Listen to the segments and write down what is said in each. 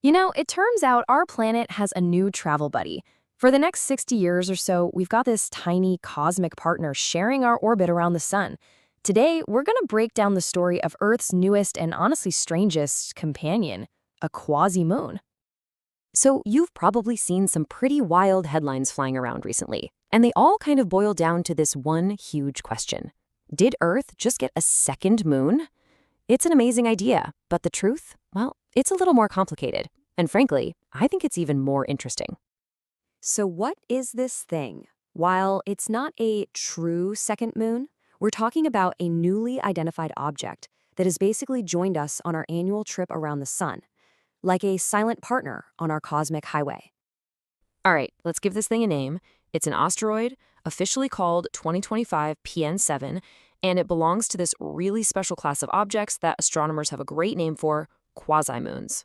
It turns out our planet has a new travel buddy. For the next 60 years or so, we've got this tiny cosmic partner sharing our orbit around the sun. Today, we're going to break down the story of Earth's newest and honestly strangest companion, a quasi-moon. So you've probably seen some pretty wild headlines flying around recently, and they all kind of boil down to this one huge question. Did Earth just get a second moon? It's an amazing idea, but the truth? Well, it's a little more complicated. And frankly, I think it's even more interesting. So what is this thing? While it's not a true second moon, we're talking about a newly identified object that has basically joined us on our annual trip around the sun, like a silent partner on our cosmic highway. All right, let's give this thing a name. It's an asteroid, officially called 2025 PN7, and it belongs to this really special class of objects that astronomers have a great name for, quasi-moons.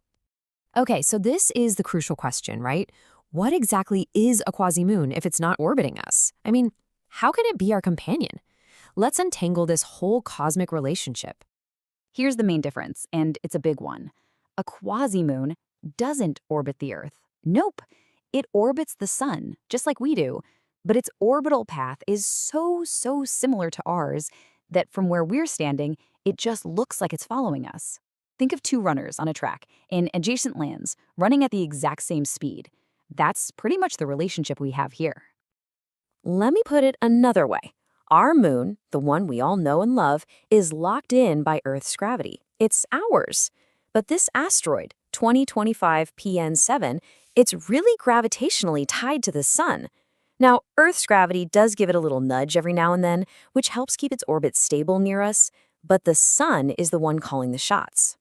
Okay, so this is the crucial question, right? What exactly is a quasi-moon if it's not orbiting us? I mean, how can it be our companion? Let's untangle this whole cosmic relationship. Here's the main difference, and it's a big one. A quasi-moon doesn't orbit the Earth. Nope. It orbits the sun, just like we do. But its orbital path is so similar to ours that from where we're standing, it just looks like it's following us. Think of two runners on a track in adjacent lands running at the exact same speed. That's pretty much the relationship we have here. Let me put it another way. Our moon, the one we all know and love, is locked in by Earth's gravity. It's ours. But this asteroid, 2025 PN7, it's really gravitationally tied to the sun. Now, Earth's gravity does give it a little nudge every now and then, which helps keep its orbit stable near us, but the sun is the one calling the shots.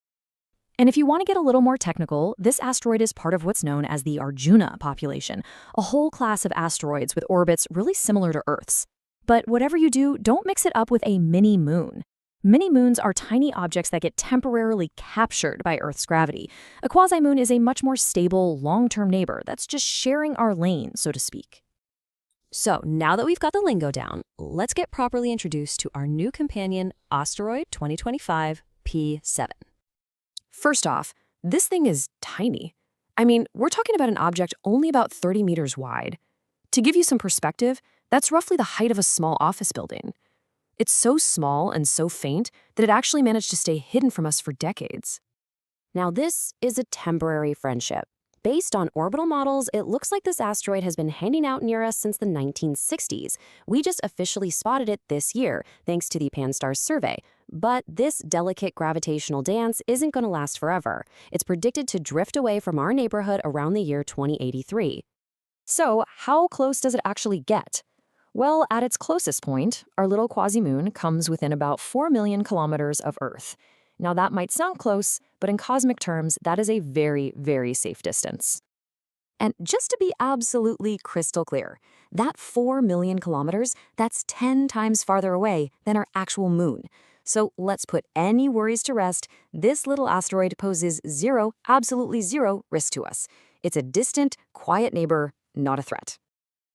And if you want to get a little more technical, this asteroid is part of what's known as the Arjuna population, a whole class of asteroids with orbits really similar to Earth's. But whatever you do, don't mix it up with a mini-moon. Mini-moons are tiny objects that get temporarily captured by Earth's gravity. A quasi-moon is a much more stable, long-term neighbor that's just sharing our lane, so to speak. So now that we've got the lingo down, let's get properly introduced to our new companion, asteroid 2025 P7. First off, this thing is tiny. I mean, we're talking about an object only about 30 meters wide. To give you some perspective, that's roughly the height of a small office building. It's so small and so faint that it actually managed to stay hidden from us for decades. Now, this is a temporary friendship. Based on orbital models, it looks like this asteroid has been hanging out near us since the 1960s. We just officially spotted it this year, thanks to the Pan-STARRS survey. But this delicate gravitational dance isn't going to last forever. It's predicted to drift away from our neighborhood around the year 2083. So how close does it actually get? Well, at its closest point, our little quasi-moon comes within about 4 million kilometers of Earth. Now, that might sound close, but in cosmic terms, that is a very safe distance. And just to be absolutely crystal clear, that 4 million kilometers, that's 10 times farther away than our actual moon. So let's put any worries to rest. This little asteroid poses absolutely zero risk to us. It's a distant, quiet neighbor, not a threat.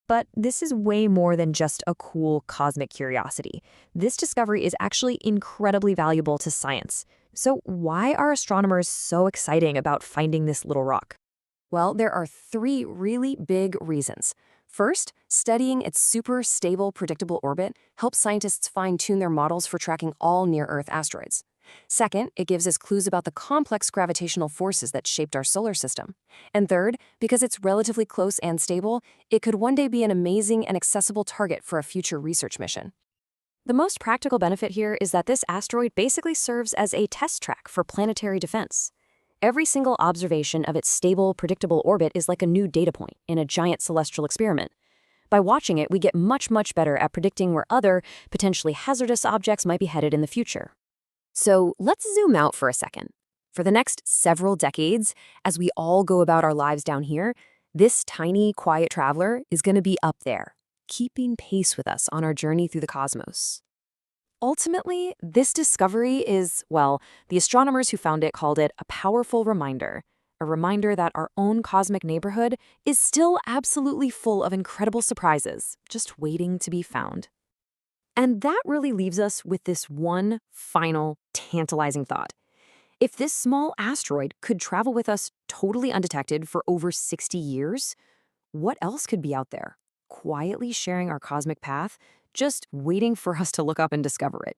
But this is way more than just a cool cosmic curiosity. This discovery is actually incredibly valuable to science. So why are astronomers so excited about finding this little rock? Well, there are 3 really big reasons. First, studying its super stable, predictable orbit helps scientists fine-tune their models for tracking all near-Earth asteroids. Second, it gives us clues about the complex gravitational forces that shaped our solar system. And third, because it's relatively close and stable, it could one day be an amazing and accessible target for a future research mission. The most practical benefit here is that this asteroid basically serves as a test track for planetary defense. Every single observation of its stable, predictable orbit is like a new data point in a giant celestial experiment. By watching it, we get much better at predicting where other, potentially hazardous objects might be headed in the future. So let's zoom out for a second. For the next several decades, as we all go about our lives down here, this tiny, quiet traveler is going to be up there, keeping pace with us on our journey through the cosmos. Ultimately, this discovery is, well, the astronomers who found it called it a powerful reminder. A reminder that our own cosmic neighborhood is still absolutely full of incredible surprises, just waiting to be found. And that really leaves us with this one final, tantalizing thought. If this small asteroid could travel with us totally undetected for over 60 years, what else could be out there, quietly sharing our cosmic path, just waiting for us to look up and discover it?